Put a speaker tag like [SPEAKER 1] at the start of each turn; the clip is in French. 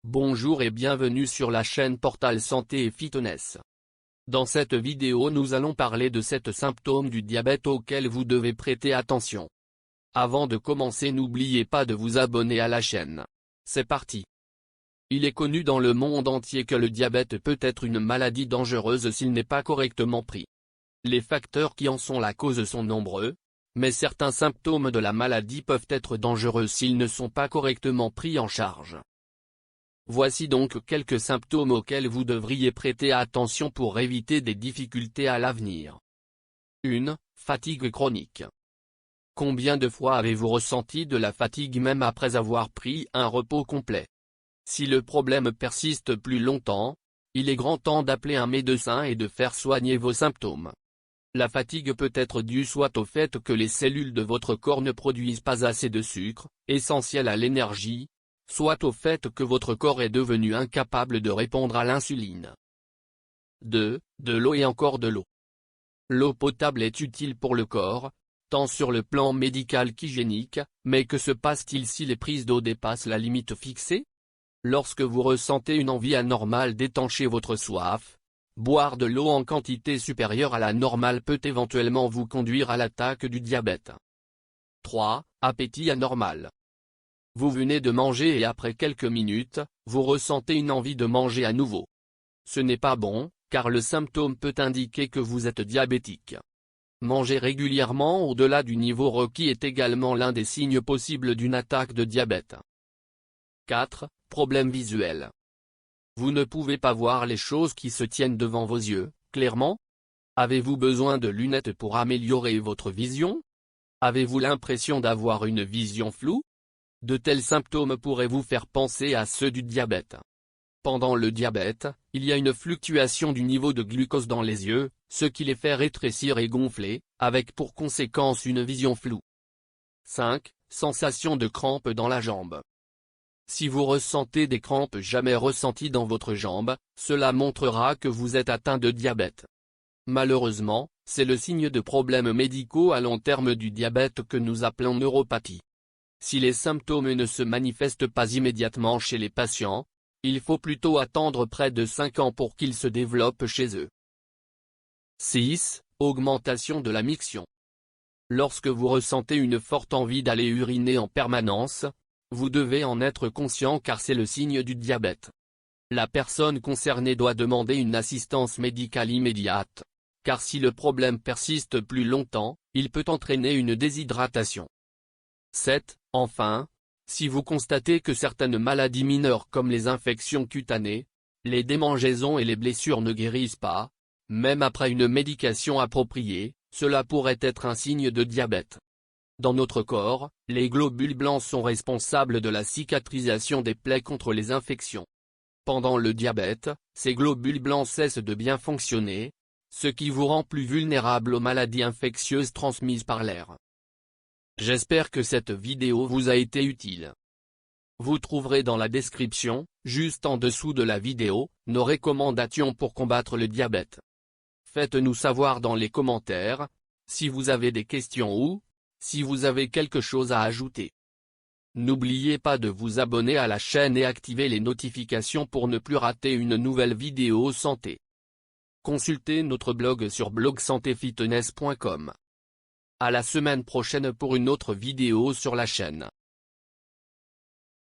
[SPEAKER 1] Bonjour et bienvenue sur la chaîne Portal Santé et Fitness. Dans cette vidéo nous allons parler de 7 symptômes du diabète auxquels vous devez prêter attention. Avant de commencer, n'oubliez pas de vous abonner à la chaîne. C'est parti. Il est connu dans le monde entier que le diabète peut être une maladie dangereuse s'il n'est pas correctement pris. Les facteurs qui en sont la cause sont nombreux, mais certains symptômes de la maladie peuvent être dangereux s'ils ne sont pas correctement pris en charge. Voici donc quelques symptômes auxquels vous devriez prêter attention pour éviter des difficultés à l'avenir. 1. Fatigue chronique. Combien de fois avez-vous ressenti de la fatigue même après avoir pris un repos complet? Si le problème persiste plus longtemps, il est grand temps d'appeler un médecin et de faire soigner vos symptômes. La fatigue peut être due soit au fait que les cellules de votre corps ne produisent pas assez de sucre, essentiel à l'énergie, soit au fait que votre corps est devenu incapable de répondre à l'insuline. 2. De l'eau et encore de l'eau. L'eau potable est utile pour le corps, tant sur le plan médical qu'hygiénique, mais que se passe-t-il si les prises d'eau dépassent la limite fixée? Lorsque vous ressentez une envie anormale d'étancher votre soif, boire de l'eau en quantité supérieure à la normale peut éventuellement vous conduire à l'attaque du diabète. 3. Appétit anormal. Vous venez de manger et après quelques minutes, vous ressentez une envie de manger à nouveau. Ce n'est pas bon, car le symptôme peut indiquer que vous êtes diabétique. Manger régulièrement au-delà du niveau requis est également l'un des signes possibles d'une attaque de diabète. 4. Problème visuel. Vous ne pouvez pas voir les choses qui se tiennent devant vos yeux, clairement? Avez-vous besoin de lunettes pour améliorer votre vision? Avez-vous l'impression d'avoir une vision floue? De tels symptômes pourraient vous faire penser à ceux du diabète. Pendant le diabète, il y a une fluctuation du niveau de glucose dans les yeux, ce qui les fait rétrécir et gonfler, avec pour conséquence une vision floue. 5. Sensation de crampes dans la jambe. Si vous ressentez des crampes jamais ressenties dans votre jambe, cela montrera que vous êtes atteint de diabète. Malheureusement, c'est le signe de problèmes médicaux à long terme du diabète que nous appelons neuropathie. Si les symptômes ne se manifestent pas immédiatement chez les patients, il faut plutôt attendre près de 5 ans pour qu'ils se développent chez eux. 6. Augmentation de la miction. Lorsque vous ressentez une forte envie d'aller uriner en permanence, vous devez en être conscient car c'est le signe du diabète. La personne concernée doit demander une assistance médicale immédiate, car si le problème persiste plus longtemps, il peut entraîner une déshydratation. 7. Enfin, si vous constatez que certaines maladies mineures comme les infections cutanées, les démangeaisons et les blessures ne guérissent pas, même après une médication appropriée, cela pourrait être un signe de diabète. Dans notre corps, les globules blancs sont responsables de la cicatrisation des plaies contre les infections. Pendant le diabète, ces globules blancs cessent de bien fonctionner, ce qui vous rend plus vulnérable aux maladies infectieuses transmises par l'air. J'espère que cette vidéo vous a été utile. Vous trouverez dans la description, juste en dessous de la vidéo, nos recommandations pour combattre le diabète. Faites-nous savoir dans les commentaires, si vous avez des questions ou, si vous avez quelque chose à ajouter. N'oubliez pas de vous abonner à la chaîne et activer les notifications pour ne plus rater une nouvelle vidéo santé. Consultez notre blog sur blogsantéfitness.com. À la semaine prochaine pour une autre vidéo sur la chaîne.